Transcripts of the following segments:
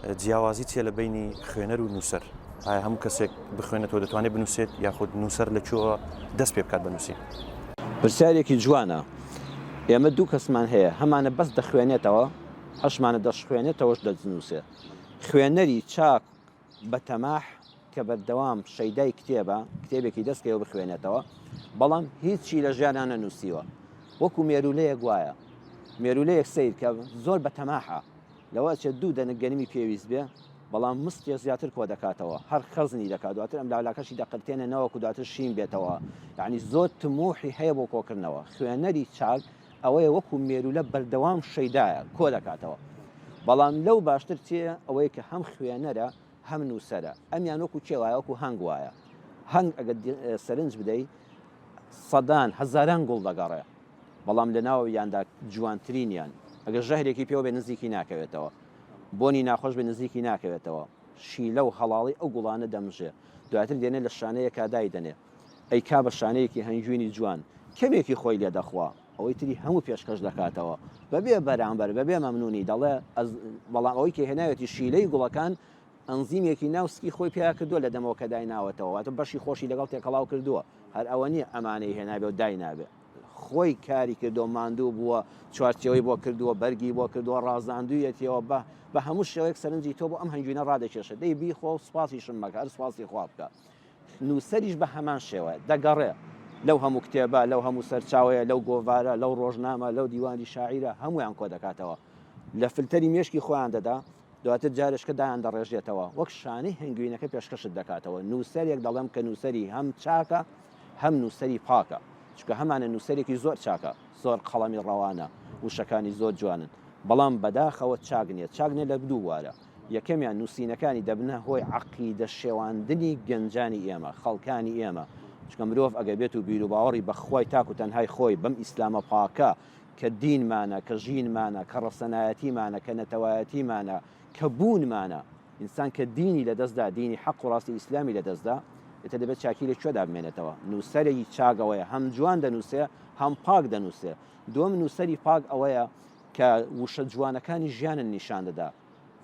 جیاوازی چیە لە بینی خوێنەر و نووسەر؟ ئایا هەموو کەسێک بخوێنێتەوە دەتوانێت بنووسێت یاخود نووسەر لەکوێوە دەست پێ بکات بنووسین؟ پرسیارێکی جوانە. ئێمە دوو کەسمان هەیە، هەمانە بەس دەخوێنێتەوە، هەشمانە دەشخوێنێتەوەش دەنووسێ. خوێنەری چاک بە تەماح کە بەردەوام شەیدای کتێبە، کتێبێکی دەستکەوە بخوێنێتەوە، بەڵام هیچی لە ژیانیان نەنووسیوە. وەکو مێرولەیەک وایە، مێرولەیەک سیر کە زۆر بە تەماحە، لەوە چێت دوو دەنگەنیمی پێویست بێ، بەڵام مستێ زیاتر کۆ دەکاتەوە، هەر خەزنی دەکات، دواتر ئەم لاولاکەشی دەقرتێنێنەوە، دواتر شین بێتەوە. یعنی زۆر تموحی هەیە بۆ کۆکردنەوە. خوێنەری چاک ئەوەیە وەکو مێرولە بەردەوام شەیدایە، کۆ دەکاتەوە. بەڵام لەو باشتر چیە ئەوەیە کە هەم خوێنەرە هەم نووسەرە. ئەمیان وەکو چێوایە، وەکو هەنگ وایە. هەنگ ئەگەر سەرنج بدەیت سەدان هەزاران گوڵ دەگەڕێ، بەڵام لە ناویاندا جوانترینیان ئەگەر ژەهرێکی پێوە بێ نزیکی ناکەوێتەوە، بۆنی ناخۆش بێ نزیکی ناکەوێتەوە، شیلە و هەڵاڵی ئەو گوڵانە دەمژێ، دواتر دێنێ لە شانەیە کادای دەنێ، ئەی کا بە شانەیەکی هەنجوینی جوان کەمێکی خۆی لێ دەخوا، ئەوەی تری هەموو پێشکەش دەکاتەوە، بەبێ بەرامبەر بەبێ مەمنونی دەڵێ بەڵام ئەوەی کە هێناوێتی شیلەی گوڵەکان ئەنزیمێکی ناوسکی خۆی پیا کردووە لە دەمەوە کە دای ناوەتەوە، واتە بەشی خۆشی لەگەڵ تێکەڵاو کردووە، هەر ئەوە نییە ئەمانەی هێنابێ و دای نابێ، خۆی کاری کردو ماندوو بووە، چوارچەوەی بۆ کردووە، بەرگی بۆ کردووە، ڕازاندوویەتەوە بە هەموو شێوەیەک سەرنجی تۆ بۆ ئەم هەنجوینە ڕادەکێشە، دەی بیخۆ سوپاسیشم مەکە، هەر سوپاسی خوا بکە. نووسەریش بە هەمان شێوە دەگەڕێ لەو هەموو کتێبە، لەو هەموو سەرچاوەیە، لەو گۆڤارە، لەو ڕۆژنامە، لەو دیوانی شاعیرە، هەمویان کۆ دەکاتەوە، لە فلتەری مێشکی خۆیان دەدا، دواتر جارشکە دایان دەڕێژێتەوە، وەک شانەی هەنگوینەکە پێشکەشت دەکاتەوە. نووسەرێک دەڵێم کە نووسەری هەم چاکە هەم نووسەری پاکە، چکە هەمانە نووسەرێکی زۆر چاکە، زۆر قەڵەمی ڕەوانە، وشەکانی زۆر جوانن، بەڵام بەداخەوە چاک نییە. چاک نیە لە دوو وارە، یەکەمیان نووسینەکانی دەبنە هۆی عەقیدە شێواندنی گەنجانی ئێمە، خەڵکانی ئێمە، چکە مرۆڤ ئەگە بێت و بیر و باوەڕی بەخوای تاک و تەنهای خۆی بەم ئیسلامە پاکە کە دینمانە، کە ژینمانە، کە ڕەسەنایەتیمانە، کە نەتەوایەتیمانە، کە بوونمانە، ئینسان کە دینی لەدەستدا، دینی حەق و ڕاستی ئیسلامی لەدەستدا، ئێتە دەبێت چاکی لە کوێدا بمێنێتەوە. نووسەرێکی چاکەوەیە، هەم جوان دەنووسێ، هەم پاک دەنووسێ. دووەم نووسەری پاک ئەوەیە کە وشە جوانەکانی ژیانن نیشان دەدا،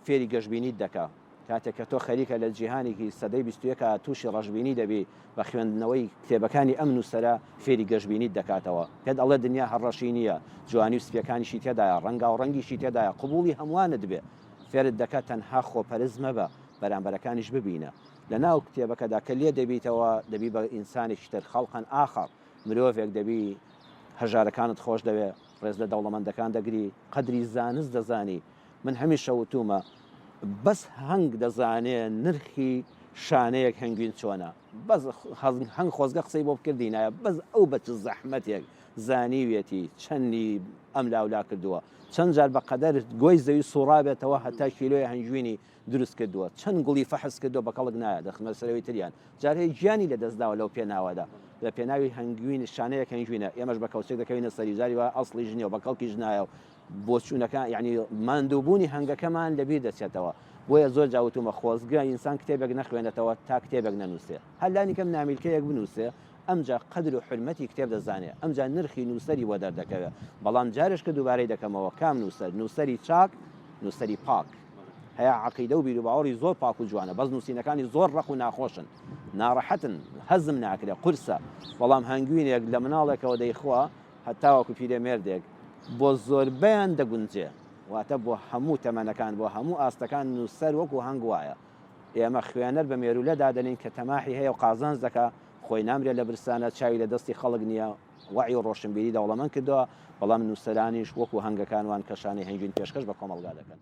فێری گەشتبینیت دەکا، کاتێک کە تۆ خەریکە لە جیهانێکی سەدەی 21 تووشی ڕەشبینی دەبی بە خوێندنەوەی کتێبەکانی ئەم نووسەرە فێری گەشتبینیت دەکاتەوە، پێت ئەڵێ دنیا هەڕەشی نییە، جوانی و سپیەکانیشی تێدایە، ڕەنگا و ڕەنگیشی تێدایە، قبوڵی هەمووانت بێ، فێرت دەکات تەنها خۆپەرز مەبە، بەرامبەرەکانیش ببینە. لە ناو کتێبەکەدا کە لێ دەبیتەوە دەبی بە ئینسانێکی تر، خەڵقەن ئاخر، مرۆڤێک دەبی، هەژارەکانت خۆش دەوێ، ڕێز لە دەوڵەمەندەکان دەگری، قەدری زانست دەزانی. من هەمیشە وتومە بەس هەنگ دەزانێ نرخی شانەیەک هەنگوین چۆنە، بەس هەنگ خۆزگە قسەی بۆ بکردی نایە، بەس ئەو بە چ زەحمەتێک زانیوێتی چەندی ئەم لاولا کردووە، چەند جار بە قەدەر گۆی زەوی سوڕابێتەوە هەتا کیلۆی هەنگوینی دروست کردووە، چەند گوڵی فەحس کردووە بە کەڵک نایە دەخمە سەرەوەی تریان، جارهەیە گیانی لەدەستداوە لەو پێناوەدا، لە پێناوی هەنگوین شانەیەک هەنگوینە، ئێمەش بە کەوچێک دەکەوینە سەریزاری وە ئەسڵی ژنیەوە بە کەڵکی ژنایە و بۆچوونەکان، یعنی ماندووبوونی هەنگەکەمان لەبیر دەچێتەوە. بۆیە زۆر جاوتومە خۆزگە ئینسان کتێبێک نەخوێنێتەوە تا کتێبێک نەنووسێ، هەلانی کەم نامیلکەیەک بنووسێ، ئەمجا قەدر و حرمەتی کتێب دەزانێ، ئەمجا نرخی نووسەری بۆ دەردەکەوێت. بەڵام جارش کە دووبارەی دەکەمەوە کام نووسەر، نووسەری چاک، نووسەری پاک، هەیە عەقیدە و بیر و باوەڕی زۆر پاک و جوانە، بەس نووسینەکانی زۆر ڕەق و ناخۆشن، ناڕەحەتن، هەزم ناکرێ، قورسە، بەڵام هەنگوینێک لە مناڵێکەوە دەیخوا هەتاوەکو پیرەمێردێک بۆ زۆربەیان دەگونجێ، واتە بۆ هەموو تەمەنەکان، بۆ هەموو ئاستەکان نووسەر وەکو هەنگ وایە. ئێمە خوێنەر بە مێرولەدا دەنین کە تەماحی هەیە و قازانج دەکا، خۆی نامرێت لە برسانە، چاوی لە دەستی خەڵک نییە، وعی و ڕۆشنبیری دەوڵەمەند کردووە، بەڵام نووسەرانیش وەکو هەنگەکانوان کەشانی هەنگوین پێشکەش بە کۆمەڵگا دەکەن.